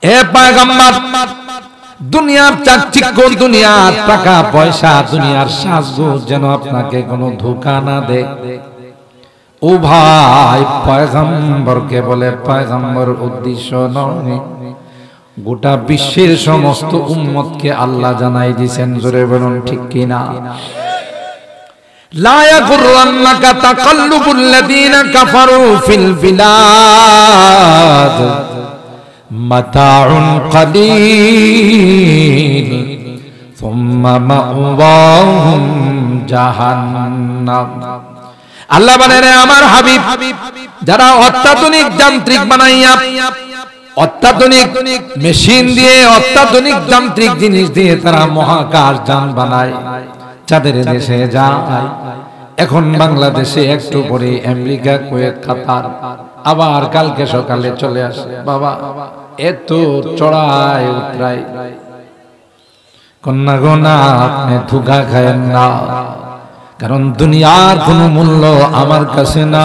এ পয়গম্বর, দুনিয়ার চাকচিক্য, দুনিয়ার টাকা পয়সা, দুনিয়ার সাজগোজ যেন আপনাকে কোনো ধোঁকা না দেয়। ও ভাই, পয়গম্বরকে বলে পয়গম্বর উদ্দেশ্য নয়, গোটা বিশ্বের সমস্ত উম্মতকে আল্লাহ জানাই দিয়েছেন। জোরে বলুন ঠিক কিনা? লা ইয়াগুররান্নাকা তাকাল্লুবুল লাযীনা কাফারু ফিল বিলাদ মাতাউন কালীল সুম্মা মাওয়াহুম জাহান্নাম। আল্লাহ বলেন, আমার হাবিব, যারা অত্যাধুনিক যান্ত্রিক বানাইয়া, অত্যাধুনিক মেশিন দিয়ে, অত্যাধুনিক যান্ত্রিক জিনিস দিয়ে তারা মহাকাশ যান বানায়, চাঁদের দেশে যায়। এখন বাংলাদেশে একটু পরে আমেরিকা, কুয়েত, কাতার, আবার কালকে সকালে চলে আসে। বাবা, এত চড়াই উতরাই, কন্যা গোনা আপনি ধোঁকা খায়েন না, কারণ দুনিয়ার কোনো মূল্য আমার কাছে না।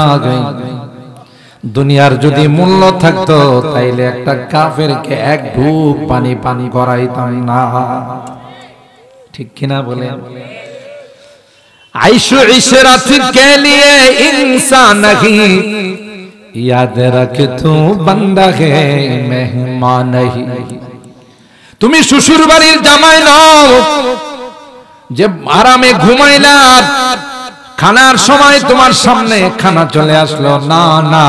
দুনিয়ার যদি মূল্য থাকতো তাইলে একটা কাফেরকে এক ঢুক পানি পানি করাইতাম না। ঠিক কিনা বলেন? আইশু ইশরাত কে লিয়ে ইনসান नहीं याद रख तू बंदा है मेहमान नहीं। তুমি শ্বশুর বাড়ির জামাই নও যে আরামে ঘুমাইলা, খানার সময় তোমার সামনে খানা চলে আসলো। না না,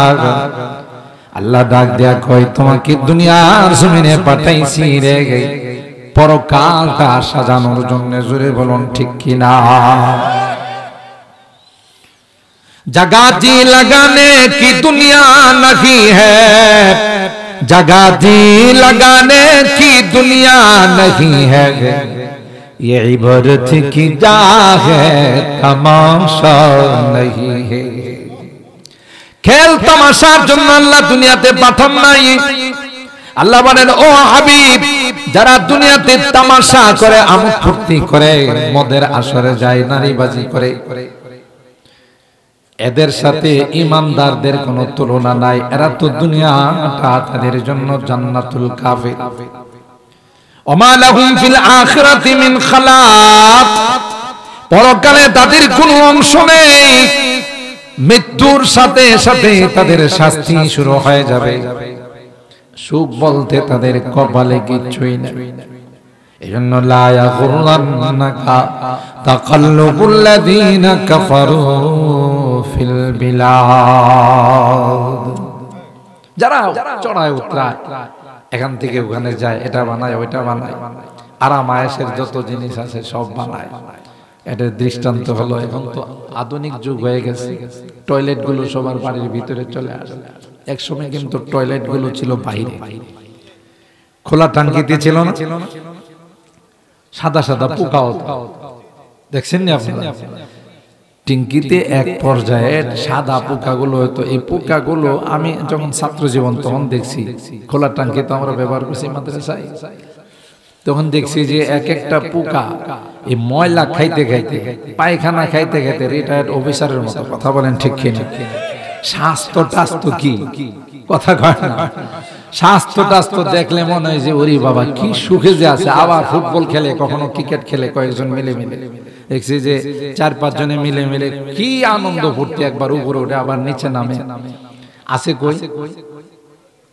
আল্লাহ ডাক দেয়া কয়, তোমাকে দুনিয়ার জমিনে পাঠাইছি রে পরকালটা সাজানোর জন্য। জোরে বলুন ঠিক কিনা? जगह जी लगाने की दुनिया नहीं है, जगह जी लगाने की दुनिया नहीं है, ये इबारत की जा है तमाशा नहीं है। खेल तमाशार জন্য আল্লাহ দুনিয়াতে পাঠান নাই। আল্লাহ বলেন, ও হাবিব, যারা দুনিয়াতে তামাশা করে, আমোদ ফুর্তি করে, মদের আসরে যায়, নারীবাজি করে, এদের সাথে ইমানদারদের কোনো তুলনা নাই। এরা তো দুনিয়াটা তাদের জন্য জান্নাতুল কাফির। ওমা লাহুম ফিল আখিরাতি মিন খালাক, পরকালে তাদের কোনো অংশ নেই। মৃত্যুর সাথে সাথে তাদের শাস্তি শুরু হয়ে যাবে। সুখ বলতে তাদের কপালে কিছুই নেই। এজন্য লা ইয়াগুররান্নাকা তাকাল্লুবুল লাযীনা কাফারু ফিল বিলাদ। যারা চড়ায় উতরায়, এখান থেকে ওখানে যায়, এটা বানায়, ওইটা বানায়, আরাম আয়েশের যত জিনিস আছে সব বানায়। এটার দৃষ্টান্ত হলো, এখন তো আধুনিক যুগ হয়ে গেছে, টয়লেট গুলো সবার বাড়ির ভিতরে চলে আসে। এক সময় কিন্তু টয়লেট গুলো ছিল বাইরে, খোলা টাঙ্কিতে ছিল না, সাদা সাদা পোকা দেখছেন না আপনারা? টিঙ্কিতে এক পর্যায়ে সাদা পোকাগুলো হতো। এই পোকাগুলো আমি যখন ছাত্র জীবন তখন দেখছি, খোলা টাঙ্কি তো আমরা ব্যবহার করছি মাদ্রাসায়, তখন দেখছি যে এক একটা পোকা এই ময়লা খাইতে খাইতে, পায়খানা খাইতে খাইতে রিটায়ার্ড অফিসারের মতো। কথা বলেন ঠিক কিনা? স্বাস্থ্য টাস্থ্য কি কথা কয় না? স্বাস্থ্য টাস্থ্য দেখলে মনে হয় যে ওরে বাবা কি সুখে যে আছে। আবার ফুটবল খেলে, কখনো ক্রিকেট খেলে, কয়েকজন মিলে মিলে দেখছি যে 4-5 জনে মিলে মিলে কি আনন্দ ফুর্তি, একবার উপরে উঠে আবার নিচে নামে। আছে কই?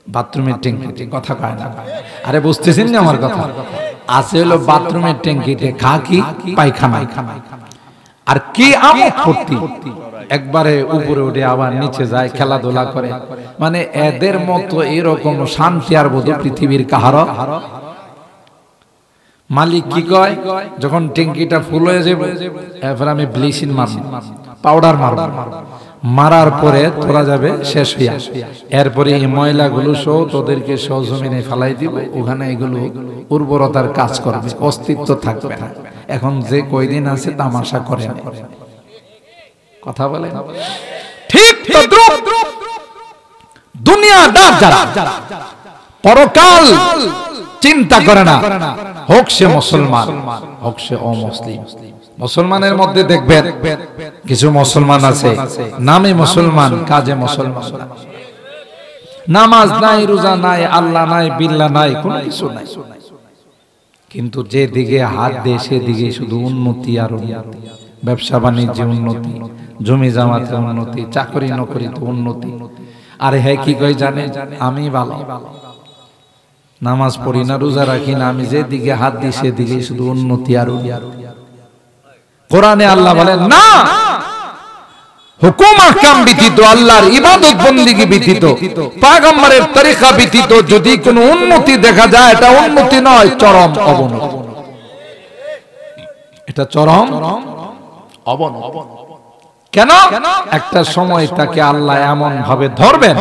বাথরুমের ট্যাঙ্কিতে। কথা কয় না? আরে বুঝতেছেন না আমার কথা? আছে হলো বাথরুমের ট্যাঙ্কিতে, খা কি পায়খানা। আর কি আমোদ ফুর্তি, একবারে উপরে উঠে আবার নিচে যায়, খেলাধুলা করে। মানে এদের মতো এরকম শান্তি আর বোধ পৃথিবীর কাহারো। মালিক কি কয়, যখন ট্যাঙ্কিটা ফুল হয়ে যাবে এরপর আমি ব্লিচিং মারব, পাউডার মারব, মারার পরে তোরা যাবে শেষ হইয়া, এরপরে এই ময়লাগুলো সহ তোদেরকে সজমিনে ফেলাই দিব, ওখানে এগুলো উর্বরতার কাজ করবে, অস্তিত্ব থাকবে না। এখন যে কয়দিন আছে তামাশা করে, কথা বলে ঠিক তদ্রুপ দুনিয়াদার যারা পরকাল চিন্তা করে না, হোক সে মুসলমান হোক সে অমুসলিম। মুসলমানের মধ্যে দেখবেন কিছু মুসলমান আছে নামে মুসলমান, কাজে মুসলমান। নামাজ নাই, রোজা নাই, আল্লাহ নাই, বিল্লাহ নাই, কোনো কিছু নাই। কিন্তু যে দিকে হাত দেয় সেদিকে শুধু উন্নতি আর উন্নতি। ব্যবসা বাণিজ্যে উন্নতি, জমি জামাতে উন্নতি, চাকরি নকরিতে উন্নতি। আরে হ্যাঁ কি কই জানে, আমি ভালো, নামাজ পড়ি না, রোজা রাখি না, আমি যে দিকে হাত দিই সেদিকে শুধু উন্নতি আর উন্নতি। কোরআনে আল্লাহ বলেন না, হুকুম আহকাম ব্যতীত, আল্লাহর ইবাদত বন্দেগী ব্যতীত, পয়গম্বরের তরিকা ব্যতীত যদি কোনো উন্নতি দেখা যায়, এটা উন্নতি নয়, চরম অবনতি। এটা চরম অবনতি। কেন? একটা সময় তাকে আল্লাহ এমন ভাবে ধরবেন,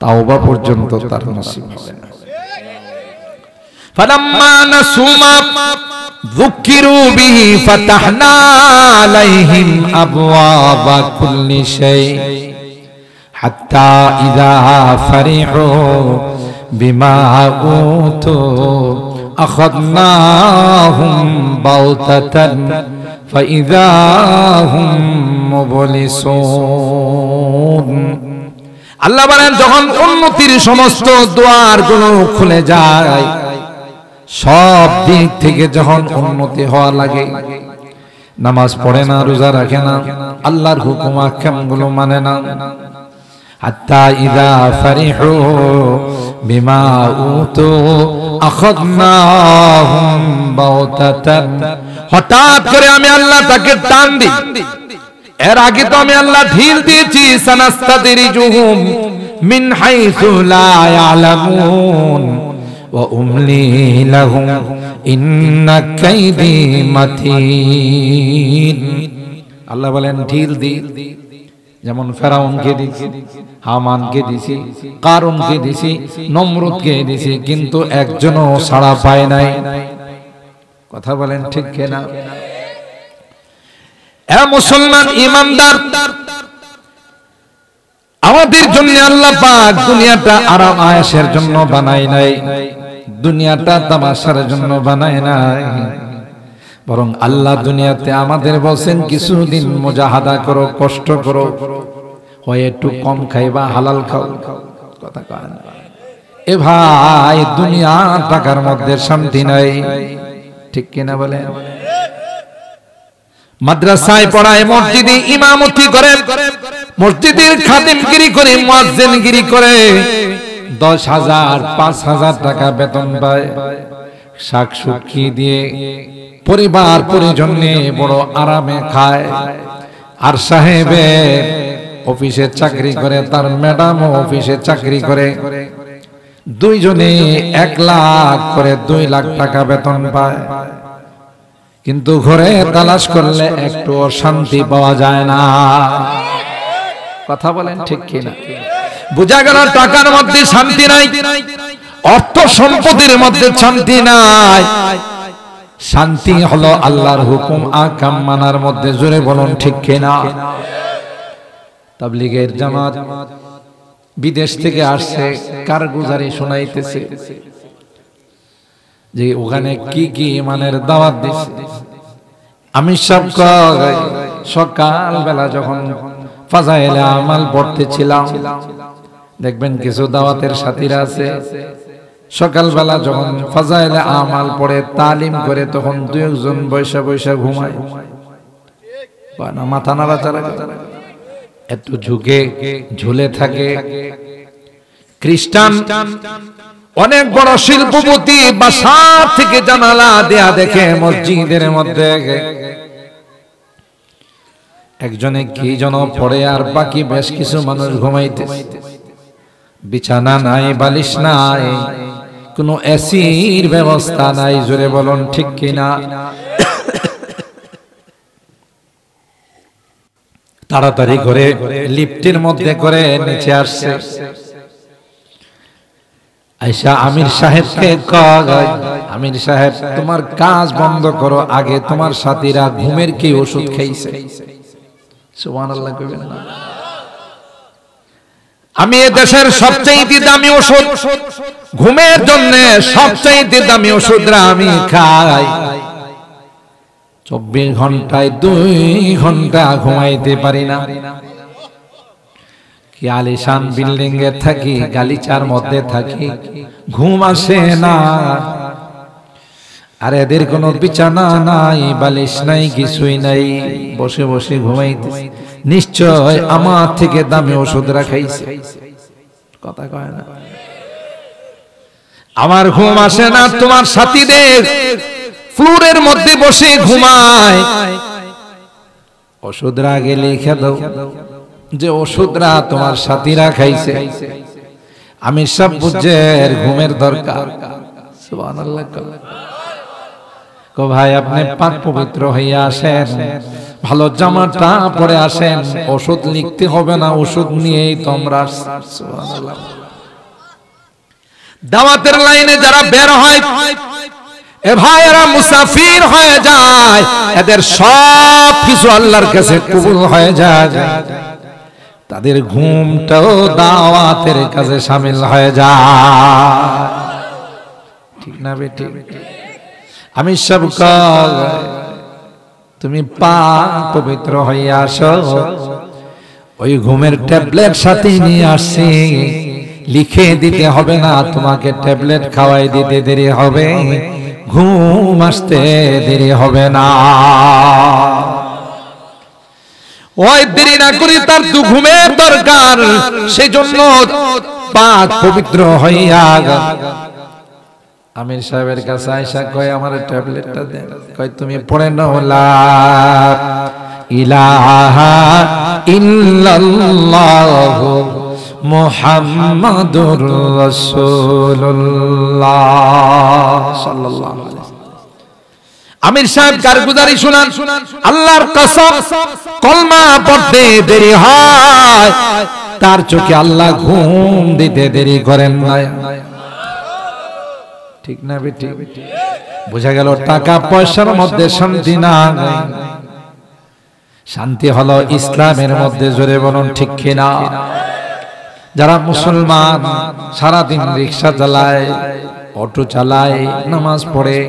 তাওবা পর্যন্ত তার নসিব হবে না। ফালাম্মা নাসু মা যুকিরু বিহি ফাতাহনা আলাইহিম আবওয়াবা কুল্লি শাই হাত্তা ইযা ফারিহু বিমা উতু আখাযনাহুম বাউতাতান ফাইযা হুম মুবলিসুন। আল্লাহ বলেন যখন উন্নতির সমস্ত দ্বারগুলো খুলে যায়, সব দিক থেকে যখন উন্নতি হওয়া লাগে, নামাজ পড়ে না, রোজা রাখে না, আল্লাহর হুকুম আহকাম গুলো মানে না, হাত্তা ইযা ফারিহু বিমা উতু আখাযনাহুম বাউতাতান, হঠাৎ করে আমি আল্লাহ তাকে টান দিই। এর আগে তো আমি আল্লাহ ঢিল দিয়েছি, সানাস্তাদরিজুহুম মিন হাইসু লা ইয়ালামুন ওয়া উমলি লাহুম ইন্না কাইদি মাতিন। আল্লাহ বলেন ঢিল দিই, যেমন ফেরাউনকে দিয়েছি, হামানকে দিয়েছি, কারুনকে দিয়েছি, নমরুদকে দিয়েছি, কিন্তু একজনও সাড়া পায় নাই। কথা বলেন ঠিক কিনা? এ মুসলমান ইমানদার, আমাদের জন্য আল্লাহ পাক দুনিয়াটা আরাম আয়েশের জন্য বানায় নাই, দুনিয়াটা তামাশার জন্য বানায় নাই, বরং আল্লাহ দুনিয়াতে আমাদের বলেন কিছুদিন মুজাহাদা করো, কষ্ট করো, হয় একটু কম খাইবা, হালাল খাও। কথা কয় না এ ভাই, দুনিয়া টাকার মধ্যে শান্তি নাই, ঠিক কিনা বলে? মাদ্রাসায় পড়ায়, মসজিদে ইমামতি করে, মসজিদের খাদেমগিরি করে, মুয়াজ্জিনগিরি করে, 10,000 5,000 টাকা বেতন পায়, শাক সবজি দিয়ে পরিবার পরিজন নিয়ে বড় আরামে খায়। আর সাহেবে অফিসে চাকরি করে, তার ম্যাডামও অফিসে চাকরি করে, দুইজনে 1 লাখ করে 2 লাখ টাকা বেতন পায়, কিন্তু ঘরে তালাশ করলে একটু শান্তি পাওয়া যায় না। কথা বলেন ঠিক কিনা? বুঝা গেল টাকার মধ্যে শান্তি নাই, অর্থ সম্পদের মধ্যে শান্তি নাই, শান্তি হলো আল্লাহর হুকুম আহকাম মানার মধ্যে। জোরে বলুন ঠিক কিনা? তাবলীগের জামাত বিদেশ থেকে আসছে, কারগুজারি শোনাইতেছে যে ওখানে কি কি ইমানের দাওয়াত দিচ্ছে। আমি সকাল বেলা যখন ফাজাইলে আমাল পড়তেছিলাম, দেখবেন কিছু দাওয়াতের সাথীরা আছে, সকালবেলা যখন ফাজাইলে আমাল পড়ে তালিম করে, তখন 2-1 বৈশা বৈশা ঘুমায়, মাথা নাড়াচাড়া একটু ঝুঁকে ঝুলে থাকে। খ্রিস্টান অনেক বড় শিল্পপতি, বাসার থেকে জানালা দেয়া দেখে মসজিদের মধ্যে একজনে কি যেন পড়ে, আর বাকি বেশ কিছু মানুষ ঘুমাইতেছে। বিছানা নাই, বালিশ নাই, কোনো এসির ব্যবস্থা নাই। জোরে বলুন ঠিক কিনা? তাড়াতাড়ি করে লিফটের মধ্যে করে নিচে আসছে, আয়সা আমির সাহেবকে কয়, আমির সাহেব তোমার কাজ বন্ধ করো, আগে তোমার সাথীরা ঘুমের কি ওষুধ খাইছে? সুবহানাল্লাহ কইবেন না? আমি এই দেশের সবচেয়ে দামি ওষুধ, ঘুমের জন্য সবচেয়ে দামি ওষুধরা আমি খাই। 24 ঘন্টায় 2 ঘন্টা ঘুমাইতে পারি না, কি আলিশান বিল্ডিং এ থাকি, গালিচার মধ্যে থাকি, ঘুম আসে না। আর এদের কোনো বিছানা নাই, বালিশ নাই, কিছুই নাই, বসে বসে ঘুমাইতেছে। নিশ্চয় আমার থেকে দামি ওষুধ রাখাইছে। কথা কয় না? আমার ঘুম আসে না, তোমার সাথীদের ফ্লোরের মধ্যে বসে ঘুমায়। ওষুধরা আগে লিখে দাও যে ওষুধরা তোমার সাথীরা খাইছে। আমি সব বুঝের ঘুমের দরকার। সুবহানাল্লাহ। কো ভাই আপনি পাক পবিত্র হইয়া আসেন, ভালো জামাটা পরে আসেন, ওষুধ লিখতে হবে না, ওষুধ নিয়েই তোমরা। সুবহানাল্লাহ। দাওয়াতের লাইনে যারা বের হয়, এ ভাইয়েরা মুসাফির হয়ে যায়, এদের সব কিছু আল্লাহর কাছে কবুল হয়ে যায়। তাদের ঘুমটাও দাওয়াতের কাছে শামিল হয়ে যায়। ঠিক না বেটি? আমি সব তুমি পাক পবিত্র হয়ে আসো, ওই ঘুমের ট্যাবলেট সাথে নিয়ে আসছি। লিখে দিতে হবে না, তোমাকে ট্যাবলেট খাওয়াই দিতে দেরি হবে, ঘুম আসতে দেরি হবে না। ওই দেরি না করি, তার তো ঘুমের দরকার। সেই জন্য পাক পবিত্র হইয়া আমির সাহেবের কাছে আয়েশা কয় আমার ট্যাবলেটটা দেন। কয় তুমি পড়ে নাও লা ইলাহা ইল্লাল্লাহু মুহাম্মাদুর রাসূলুল্লাহ সাল্লাল্লাহু আলাইহি ওয়াসাল্লাম। আমির সাহেব কারগুজারি শুনান, আল্লাহর কসম কলমা পড়তে দেরি হয়, তার চোখে আল্লাহ ঘুম দিতে দেরি করেন না। ঠিক না বেটি? বোঝা গেল টাকা পয়সার মধ্যে শান্তি না, শান্তি হলো ইসলামের মধ্যে। জোরে বলুন ঠিক কিনা? যারা মুসলমান সারাদিন রিক্সা চালায়, অটো চালায়, নামাজ পড়ে,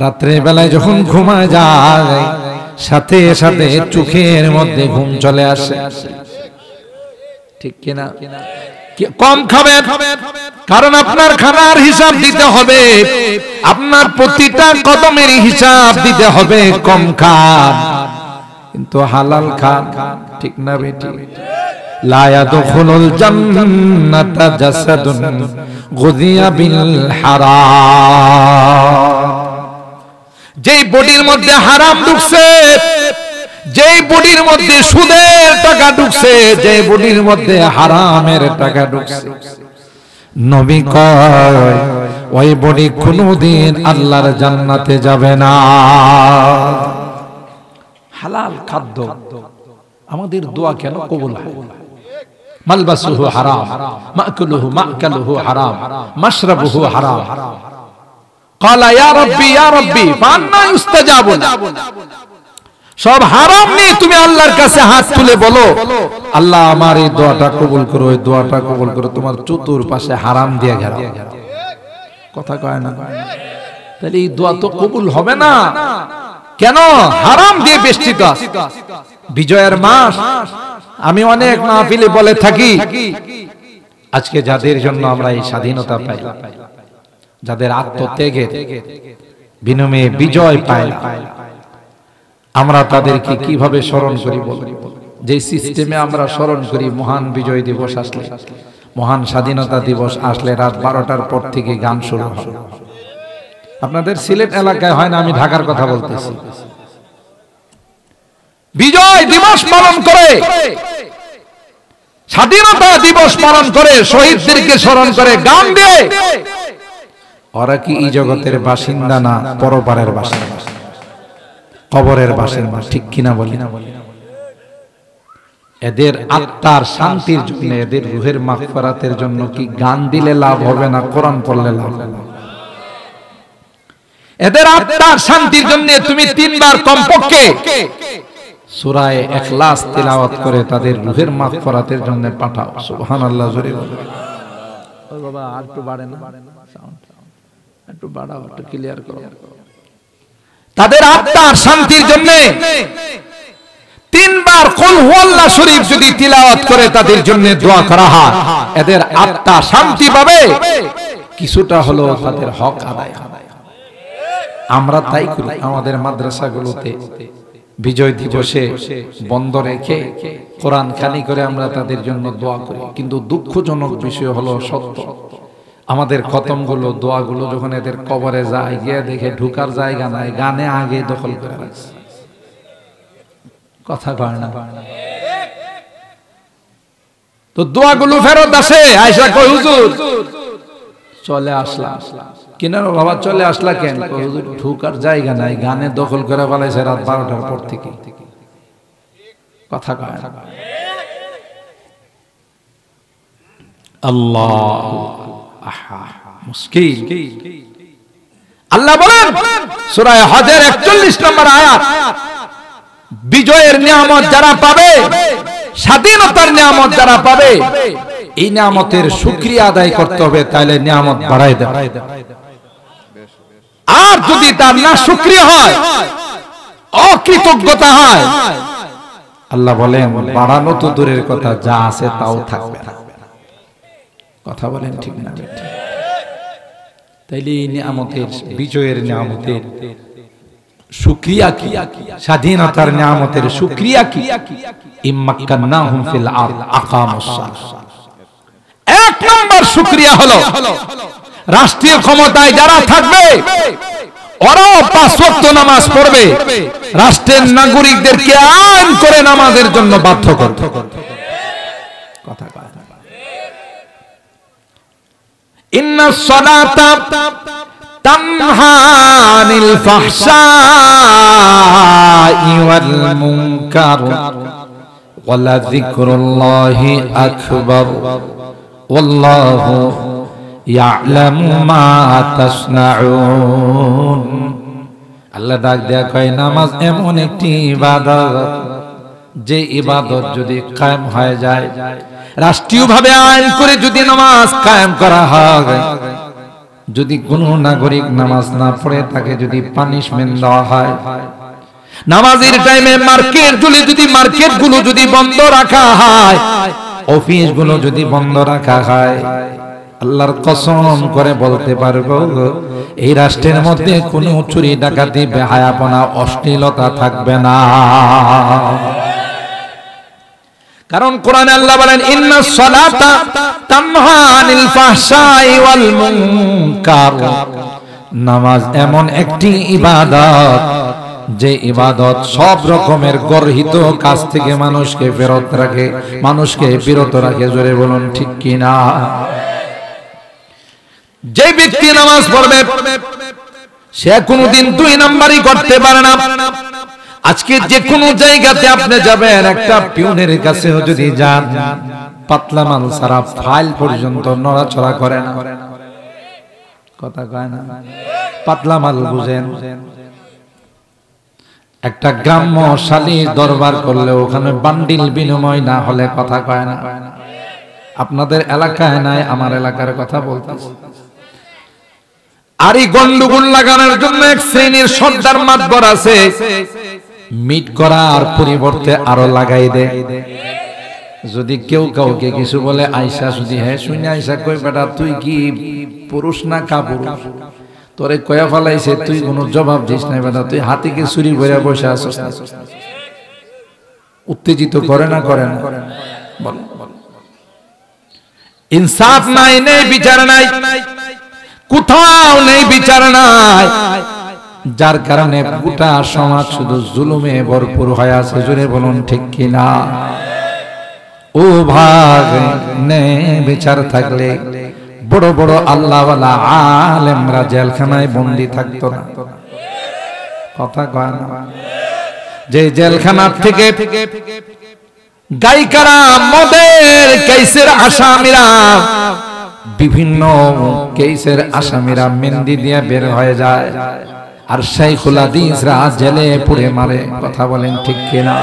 রাত্রে বেলায় যখন ঘুমায় যায়, সাথে সাথে চোখের মধ্যে ঘুম চলে আসে। ঠিক কিনা? কম খাবেন, কারণ আপনার খানার হিসাব দিতে হবে, আপনার প্রতিটা কদমের হিসাব দিতে হবে। কম খান কিন্তু হালাল খান। ঠিক না বেটি? লা ইয়াদখুলুল জান্নাতা জাসাদুন গুযিয়া বিল হারাম। যেই বডির মধ্যে হারাম ঢুকছে, যেই বডির মধ্যে সুদের টাকা ঢুকছে, যেই বডির মধ্যে হারামের টাকা ঢুকছে, নবী কয় ওই বডি কোনদিন আল্লাহর জান্নাতে যাবে না। হালাল খাদ্য আমাদের দোয়া কেন কবুল হয়? মালবাসুহু হারাম, মাকুলুহু মাকালুহু হারাম, মাশরাবুহু হারাম। ক্বালা ইয়া রাব্বি ইয়া রাব্বি ফান্না ইউস্তাজাবু। সব হারাম নিয়ে তুমি আল্লাহর কাছে হাত তুলে বলো, আল্লাহ আমার এই দোয়াটা কবুল করো, এই দোয়াটা কবুল করো। তোমার চতুর্পাশে হারাম দিয়ে ঘেরা। কথা কয় না? তাহলে এই দোয়া তো কবুল হবে না। কেন? হারাম দিয়ে বেষ্টিত। বিজয়ের মাস আমি অনেক মাহফিলে বলে থাকি, আজকে যাদের জন্য আমরা এই স্বাধীনতা পাই, যাদের আত্মত্যাগের বিনিময়ে বিজয় পাই, আমরা তাদেরকে কিভাবে স্মরণ করি? যে সিস্টেমে আমরা স্মরণ করি, মহান বিজয় দিবস আসলে, মহান স্বাধীনতা দিবস আসলে রাত 12টার পর থেকে গান শুরু হয়। আপনাদের সিলেট এলাকায় হয় না, আমি ঢাকার কথা বলতেছি। বিজয় দিবস পালন করে, স্বাধীনতা দিবস পালন করে, শহীদদেরকে স্মরণ করে গান দিয়ে। ওরা কি এই জগতের বাসিন্দা না পরপারের বাসিন্দা, কবরের বাসিন্দা? ঠিক কিনা বলি? এদের আত্মার শান্তির জন্য, এদের রুহের মাগফিরাতের জন্য কি গান দিলে লাভ হবে না কোরআন পড়লে লাভ হবে? এদের আত্মার শান্তির জন্য তুমি 3 বার কমপক্ষে সূরা ইখলাস তিলাওয়াত করে তাদের রুহের মাগফিরাতের জন্য পাঠাও। সুবহানাল্লাহ। জোরে বলো। ওই বাবা আর একটু বাড়ে না সাউন্ড, একটু বাড়াও, একটু ক্লিয়ার করো। তাদের আত্মার শান্তির জন্য 3 বার আর কুল হুয়াল্লাহ শরীফ যদি তিলাওয়াত করে তাদের জন্য দোয়া করা হয়, এদের আত্মা শান্তি পাবে, কিছুটা হলো তাদের হক আদায় হবে। আমরা তাই করি আমাদের মাদ্রাসাগুলোতে বিজয় দিবসে বন্ধ রেখে কোরআন খানি করে আমরা তাদের জন্য দোয়া করি। কিন্তু দুঃখজনক বিষয় হলো সত্য, আমাদের খতমগুলো দোয়াগুলো যখন এদের কবরে যায় গিয়ে দেখে ঢুকার জায়গা নাই, গানে আগে দখল করে রাখছে। কথা কয় না? তো দোয়াগুলো ফেরত আসে, আয়েশা কয় হুজুর চলে আসলাম। কিনা বাবা চলে আসলা কেন? হুজুর ঢুকার জায়গা নাই, গানে দখল করে ফেলাইছে রাত 12টার পর থেকে। কথা কয় না? আল্লাহ মুশকিল। আল্লাহ বলেন সূরা হজের 41 নম্বর আয়াত, বিজয়ের নিয়ামত যারা পাবে, স্বাধীনতার নিয়ামত যারা পাবে, এই নিয়ামতের শুকরিয়া আদায় করতে হবে, তাহলে নিয়ামত বাড়াই দেবে। আর যদি তার না শুকরিয়া হয়, অকৃতজ্ঞতা হয়, আল্লাহ বলেন বাড়ানো তো দূরের কথা, যা আছে তাও থাকবে না। কথা বলেন ঠিক না? তাইলে এই নিয়ামতের, বিজয়ের নিয়ামতের শুকরিয়া কি? স্বাধীনতার নিয়ামতের শুকরিয়া কি? ইম্মাক্কান্নাহুম ফিল আরদ আকামুস সালাহ। এক নম্বর শুকরিয়া হলো রাষ্ট্রীয় ক্ষমতায় যারা থাকবে ওরাও 5 ওয়াক্ত নামাজ পড়বে, রাষ্ট্রের নাগরিকদেরকে আইন করে নামাজের জন্য বাধ্য করবে। কথা কয় না? ইন্নাস সালাতা তানহা আনিল ফাহশাই ওয়াল মুনকার ওয়ালা যিকরুল্লাহি আকবার ওয়াল্লাহু ইয়ালামু মা তাসনাউন। আল্লাহ ডাক দেয়া কয় নামাজ এমন একটি ইবাদত, যে ইবাদত যদি কায়েম হয়ে যায়, রাষ্ট্রীয়ভাবে আইন করে যদি নামাজ কায়েম করা হয়, যদি কোনো নাগরিক নামাজ না পড়ে তাকে যদি পানিশমেন্ট দেওয়া হয়, নামাজের টাইমে মার্কেটগুলো যদি বন্ধ রাখা হয়, অফিসগুলো যদি বন্ধ রাখা হয়, আল্লাহর কসম করে বলতে পারবো এই রাষ্ট্রের মধ্যে কোনো চুরি ডাকাতি বেহায়াপনা অশ্লীলতা থাকবে না। কারণ কোরআনে আল্লাহ বলেন ইন্নাস সালাতা তানহা আনিল ফাহশাই ওয়াল মুনকার, নামাজ এমন একটি ইবাদত যে ইবাদত সব রকমের গর্হিত কাজ থেকে মানুষকে বিরত রাখে। জোরে বলুন ঠিক কি না? যে ব্যক্তি নামাজ পড়বে সে কোনোদিন 2 নাম্বারই করতে পারে না। আজকে যে কোনো জায়গাতে আপনি যাবেন, একটা পিউনের কাছেও যদি যান, পাতলা মাল সারা ফাইল পর্যন্ত নড়াচড়া করে না। কথা কয় না? পাতলা মাল বুঝেন? একটা গ্রাম্য শালীর দরবার করলে ওখানে বান্ডিল বিনিময় না হলে কথা কয় না। আপনাদের এলাকায় নাই, আমার এলাকার কথা বলতেছি। আর এই গন্ডগোল লাগানোর জন্য এক শ্রেণীর সর্দার মাতবর আছে, মিট করার পরিবর্তে আরো লাগাই দেয়। যদি কেউ কাউকে কিছু বলে, আয়সা যদি হ্যাঁ শুনে আয়সা কই বেটা তুই কি পুরুষ না কাপুরুষ, তোরে কয়া ফেলাইছে, তুই কোনো জবাব দিস না বেটা, তুই হাতিকে ছুরি ভরে বসে আসছ। উত্তেজিত করে না? বল ইনসাফ নাই, বিচার নাই, কোথাও নেই বিচার নাই, যার কারণে গোটা সমাজ শুধু জুলুমে ভরপুর হয়ে আছে। জোরে বলুন ঠিক কিনা? ও ভাগ, বিচার থাকলে বড় বড় আল্লাহওয়ালা আলেমরা জেলখানায় বন্দী থাকতো না। কথা কয় না? যে জেলখানা থেকে গায়িকারা, মদের কেসের আসামিরা, বিভিন্ন কেসের আসামিরা মেহেন্দি দিয়ে বের হয়ে যায়, আর শাইখুল হাদিসরা জেলে পুড়ে মারে। কথা বলেন ঠিক কিনা?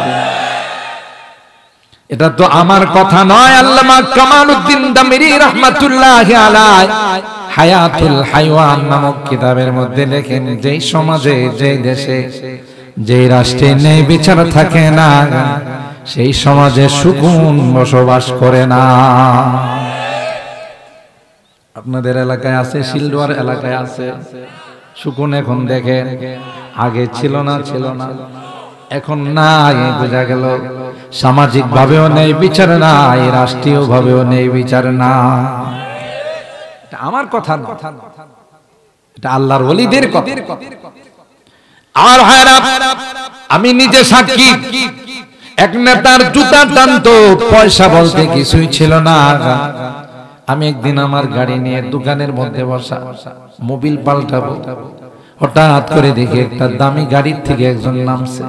এটা তো আমার কথা নয়, আল্লামা কামালউদ্দিন দামিরি রাহমাতুল্লাহি আলাইহি হায়াতুল হাইওয়ান নামক কিতাবের মধ্যে লেখেন, যেই সমাজে, যেই দেশে, যেই রাষ্ট্রে ন্যায় বিচার থাকে না, সেই সমাজে সুকুন বসবাস করে না। আপনাদের এলাকায় আছে, শিলডুয়ার এলাকায় আছে সুকুন। এখন দেখেন, আগে ছিল না, এখন নাই, বোঝা গেল সামাজিক ভাবেও নেই বিচার নাই, রাষ্ট্রীয় ভাবেও নেই বিচার না। এটা আমার কথা না, এটা আল্লাহর ওলিদের কথা। আর ভাইরা, আমি নিজে সাক্ষী, এক নেতার জুতা টানতো, পয়সা বলতে কিছুই ছিল না। আমি একদিন আমার গাড়ি নিয়ে দোকানের মধ্যে বসা, মোবিল পাল্টাবো, হঠাৎ করে দেখি একটা দামি গাড়ির থেকে একজন নামছে।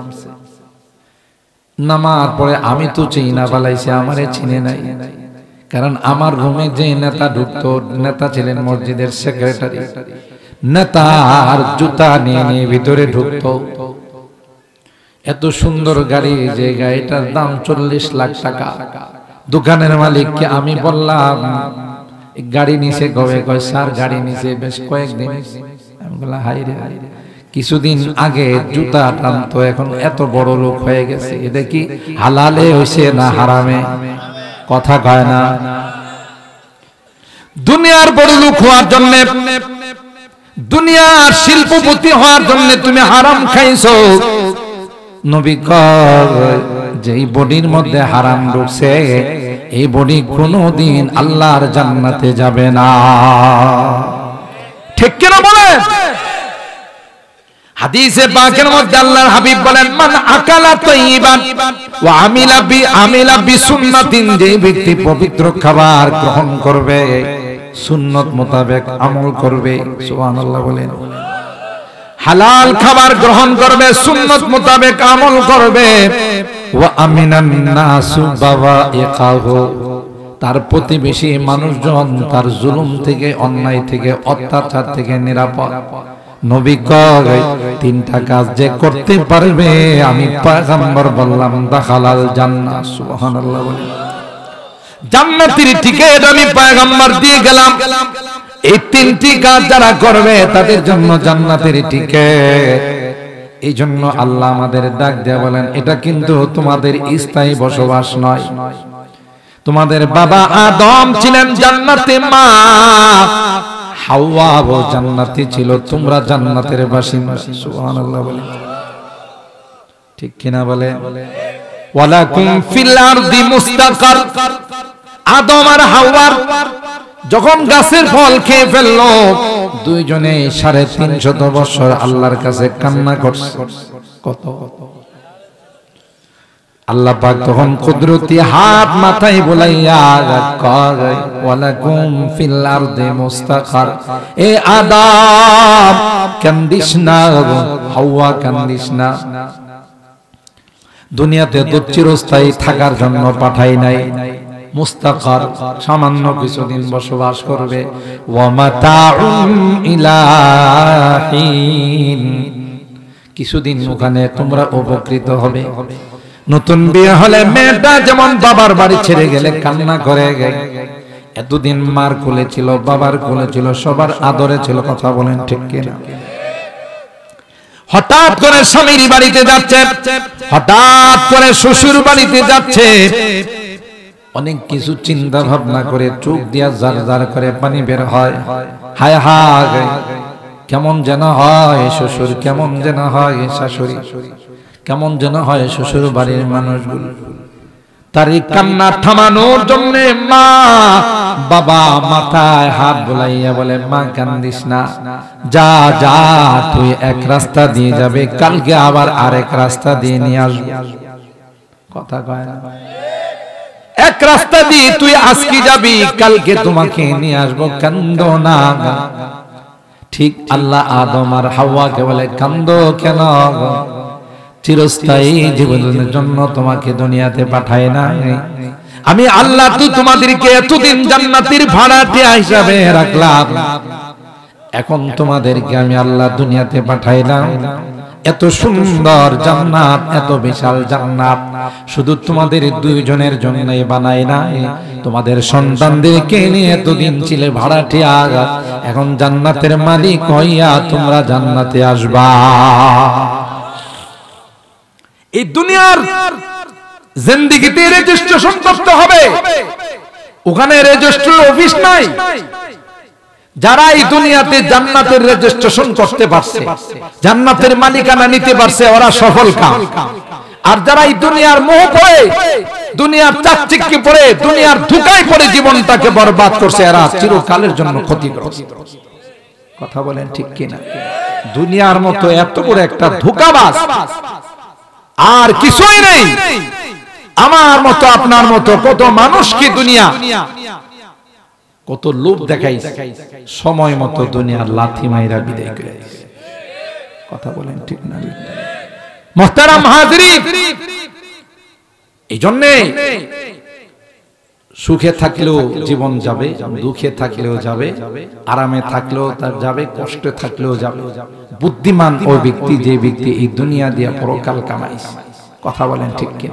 নামার পরে আমি তো চিনি না, পালাইছে, আমারে চিনে নাই। কারণ আমার রুমে যে নেতা ঢুকতো, নেতা ছিলেন মসজিদের সেক্রেটারি, নেতার জুতা নিয়ে ভিতরে ঢুকতো। এত সুন্দর গাড়ি, যে গাড়িটার দাম 40 লাখ টাকা। দোকানের মালিককে আমি বললাম গাড়ি নিচে, কয় স্যার গাড়ি নিচে বেশ কয়েকদিন। আমি বললাম হাই রে, কিছুদিন আগে জুতা টানতো, এখন এত বড় লোক হয়ে গেছে। এটা কি হালালে হইছে না হারামে? কথা কয় না। দুনিয়ার বড় লোক হওয়ার জন্য, দুনিয়ার শিল্পপতি হওয়ার জন্য তুমি হারাম খাইছো। নবী কয় যেই বডির মধ্যে হারাম ঢুকছে, এই বডি কোনোদিন আল্লাহর জান্নাতে যাবে না। ঠিক কিনা বলেন? হাদিসে পাকের মধ্যে আল্লাহর হাবিব বলেন, মান আকালা তাইয়িবান ওয়া আমিলা বিসুন্নাতিন, যে ব্যক্তি পবিত্র খাবার গ্রহণ করবে, সুন্নত মোতাবেক আমল করবে, সুবহানাল্লাহ বলেন, হালাল খাবার গ্রহণ করবে, সুন্নত মোতাবেক আমল করবে, ওয়া আমিনান নাসু বাওয়াইকাহু, তার প্রতিবেশী মানুষজন তার জুলুম থেকে, অন্যায় থেকে, অত্যাচার থেকে নিরাপদ। নবী কয় তিনটা কাজ যে করতে পারবে, আমি পয়গম্বর বললাম দাখালাল জান্নাহ। সুবহানাল্লাহ বলেন। জান্নাতের টিকিট আমি পয়গম্বর দিয়ে গেলাম। এই তিনটি কাজ যারা করবে তাদের জন্য জান্নাতের টিকিট। এই জন্য আল্লাহ আমাদের ডাক দেয়া বলেন, এটা কিন্তু তোমাদের স্থায়ী বসবাস নয়। তোমাদের বাবা আদম ছিলেন জান্নাতে, মা হাওয়া জান্নাতে ছিল, তোমরা জান্নাতের বাসিন্দা। সুবহানাল্লাহ বলেন। ঠিক কিনা বলে? ওয়ালাকুম ফিল আরদি মুস্তাকার। আদম আর হাওয়া যখন গাছের ফল খেয়ে ফেললো, দুইজনে 350 বছর আল্লাহর কাছে কান্না করছে। কত আল্লাহ পাক তখন কুদরতি হাত মাথায় বুলাইয়া কয়, ওয়ালাকুম ফিল আরদি মুস্তাকার। এ আদম কান্দিস না, হাওয়া কান্দিস না। দুনিয়াতে তো চিরস্থায়ী থাকার জন্য পাঠাই নাই, মুস্তাকার সামান্য কিছুদিন বসবাস করবে। ওয়া মাতাউন ইলা হিন, কিছুদিন ওখানে তোমরা উপকৃত হবে। নতুন বিয়ে হলে মেয়েটা যেমন বাবার বাড়ি ছেড়ে গেলে কান্না করে, এতদিন মার কোলে ছিল, বাবার কোলে ছিল, সবার আদরে ছিল। কথা বলেন ঠিক কিনা? হঠাৎ করে স্বামীর বাড়িতে যাচ্ছে, হঠাৎ করে শ্বশুর বাড়িতে যাচ্ছে, অনেক কিছু চিন্তা ভাবনা করে চোখ দিয়া জার জার করে পানি বের হয়। হায় হায়, কেমন যেন হয় শ্বশুর, কেমন যেন হয় শাশুড়ি, কেমন যেন হয় শ্বশুর বাড়ির মানুষগুলো। তার এই কান্না থামানোর জন্য মা বাবা মাথায় হাত বুলাইয়া বলে, মা কান্দিস না, যা যা, তুই এক রাস্তা দিয়ে যাবে, কালকে আবার আরেক রাস্তা দিয়ে নিয়ে আসবি। কথা কয় না? এক রাস্তা দিয়ে তুই আজকে যাবি, কালকে তোমাকে নিয়ে আসবো, কান্দো না। ঠিক আল্লাহ আদম আর হাওয়াকে বলে, কান্দো কেন? চিরস্থায়ী জীবনের জন্য তোমাকে দুনিয়াতে পাঠায় না আমি আল্লাহ। তো তোমাদেরকে এতদিন জান্নাতের ভাড়াটিয়া হিসাবে রাখলাম, এখন তোমাদেরকে আমি আল্লাহ দুনিয়াতে পাঠাইলাম। এত সুন্দর জান্নাত, এত বিশাল জান্নাত শুধু তোমাদের দুইজনের জন্যই বানাই না, তোমাদের সন্তানদেরকে নিয়ে এতদিন ছিলে ভাড়াটিয়া, এখন জান্নাতের মালিক হইয়া তোমরা জান্নাতে আসবা। এই দুনিয়ার জিন্দেগিতে রেজিস্ট্রেশন করতে হবে। ওখানে রেজিস্ট্রি অফিস নাই। যারা এই দুনিয়াতে জান্নাতের রেজিস্ট্রেশন করতে পারছে, জান্নাতের মালিকানা নিতে পারছে, ওরা সফল কাম। আর যারা এই দুনিয়ার মোহ পড়ে, দুনিয়ার চাকচিক্যে পড়ে, দুনিয়ার ধোঁকায় পড়ে জীবনটাকে বরবাদ করছে, এরা চিরকালের জন্য ক্ষতিগ্রস্ত। কথা বলেন ঠিক কিনা? দুনিয়ার মতো এত বড় একটা ধোঁকাবাজ আর কিছুই নেই। আমার মতো আপনার মতো কত মানুষ কি দুনিয়া, কত লোভ দেখাই, সময় মতো দুনিয়ার লাথি মাইরা বিদায় করে। কথা বলেন ঠিক না? মুহতারাম হাজিরিন, এই জন্য সুখে থাকলেও জীবন যাবে, দুঃখে থাকলেও যাবে, আরামে থাকলেও তার যাবে, কষ্টে থাকলেও যাবে। বুদ্ধিমান ওই ব্যক্তি যে ব্যক্তি এই দুনিয়া দিয়ে পরকাল কামাইছে। কথা বলেন ঠিক কি?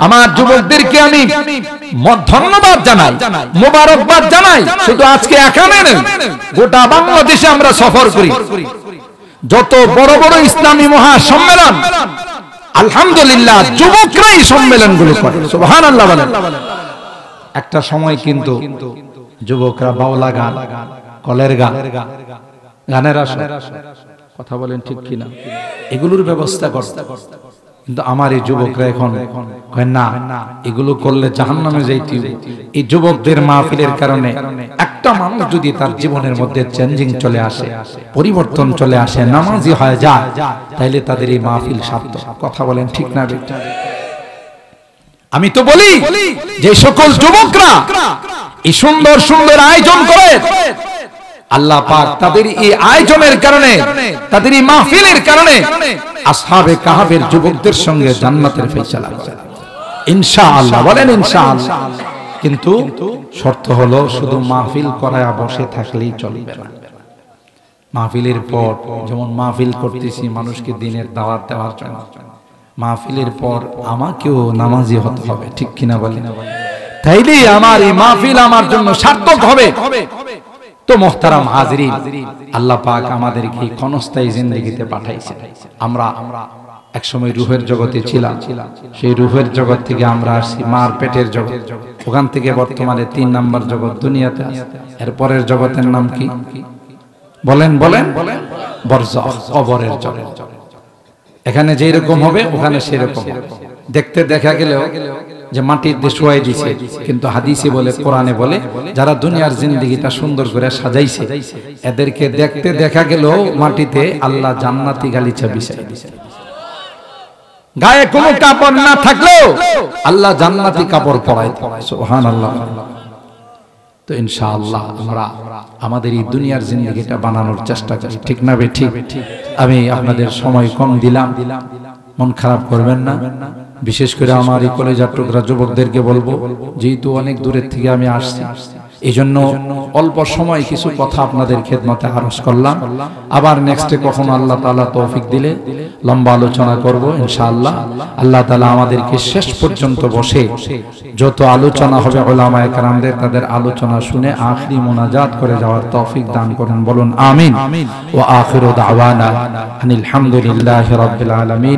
আমার যুবকদেরকে আমি ধন্যবাদ জানাই, মোবারকবাদ জানাই। শুধু আজকে এখানে নয়, গোটা বাংলাদেশে আমরা সফর করি। যত বড় বড় ইসলামী মহাসম্মেলন, আলহামদুলিল্লাহ যুবকরাই সম্মেলনগুলো করে। সুবহানাল্লাহ বলেন। একটা সময় কিন্তু যুবকরা বাউলা গান, কলের গান, গানের আসর, কথা বলেন ঠিক কিনা, এগুলোর ব্যবস্থা করতে। কিন্তু আমার এই যুবকরা এখন কয় না, এগুলো করলে জাহান্নামে যাইতে হবে। এই যুবকদের মাহফিলের কারণে একটা মানুষ যদি তার জীবনের মধ্যে চেঞ্জিং চলে আসে, পরিবর্তন চলে আসে, নামাজি হয়ে যায়, তাইলে তাদের এই মাহফিল সার্থক। কথা বলেন ঠিক না? আমি তো বলি যে সকল যুবকরা এই সুন্দর সুন্দর আয়োজন করে, আল্লাহ পাক তাদের এই আয়োজনের কারণে, তাদের এই মাহফিলের কারণে আসহাবে কাহাফের যুবকদের সঙ্গে জান্নাতের ফয়সালা করে ইনশাআল্লাহ। বলেন ইনশাআল্লাহ। কিন্তু শর্ত হলো শুধু মাহফিল করায় বসে থাকলেই চলবে না। মাহফিলের পর যেমন মাহফিল করতেছি মানুষকে দিনের দাওয়াত দেওয়ার জন্য, মাহফিলের পর আমাকেও নামাজি হতে হবে। ঠিক কিনা বলেন? তাইলেই আমার এই মাহফিল আমার জন্য সার্থক হবে। তো মুহতারাম হাজিরিন, আল্লাহ পাক আমাদেরকে ক্ষণস্থায়ী জিন্দেগিতে পাঠাইছেন। আমরা একসময় রূহের জগতে ছিলাম, সেই রূহের জগৎ থেকে আমরা আসছি মার পেটের জগৎ। ওখান থেকে বর্তমানে 3 নাম্বার জগৎ দুনিয়াতে আছে। এর পরের জগতের নাম কি বলেন? বলেন বরজাখ, কবরের জগৎ। এখানে যেই রকম হবে ওখানে সেই রকম হবে। দেখতে দেখা গেলেও যে মাটির দিয়ে শোয়াই দিছে, কিন্তু হাদিসে বলে, কোরআনে বলে, যারা দুনিয়ার জিন্দেগিটা সুন্দর করে সাজাইছে এদেরকে দেখতে দেখা গেলেও মাটিতে আল্লাহ জান্নাতি গালিচা বিছাই দিয়েছে। গায়ে কোনো কাপড় না থাকলেও আল্লাহ জান্নাতি কাপড় পরায়। সুবহানাল্লাহ। তো ইনশাআল্লাহ আমরা আমাদের এই দুনিয়ার জিন্দেগিটা বানানোর চেষ্টা করি। ঠিক না বে ঠিক? আমি আপনাদের সময় কম দিলাম, মন খারাপ করবেন না। বিশেষ করে আমার এই কলেজার টুকরা যুবকদেরকে বলবো, যেহেতু অনেক দূরের থেকে আমি আসছি, এই জন্য অল্প সময় কিছু কথা আপনাদের খেদমতে আরজ করলাম। আবার নেক্সটে কখনো আল্লাহ তাআলা তৌফিক দিলে লম্বা আলোচনা করব ইনশাআল্লাহ। আল্লাহ তাআলা আমাদেরকে শেষ পর্যন্ত বসে যত আলোচনা হবে উলামায়ে কেরামদের, তাদের আলোচনা শুনে আখিরি মুনাজাত করে যাওয়ার তৌফিক দান করুন। বলুন আমিন। ওয়া আখিরু দাওয়ানা আনিল হামদুলিল্লাহি রাব্বিল আলামিন।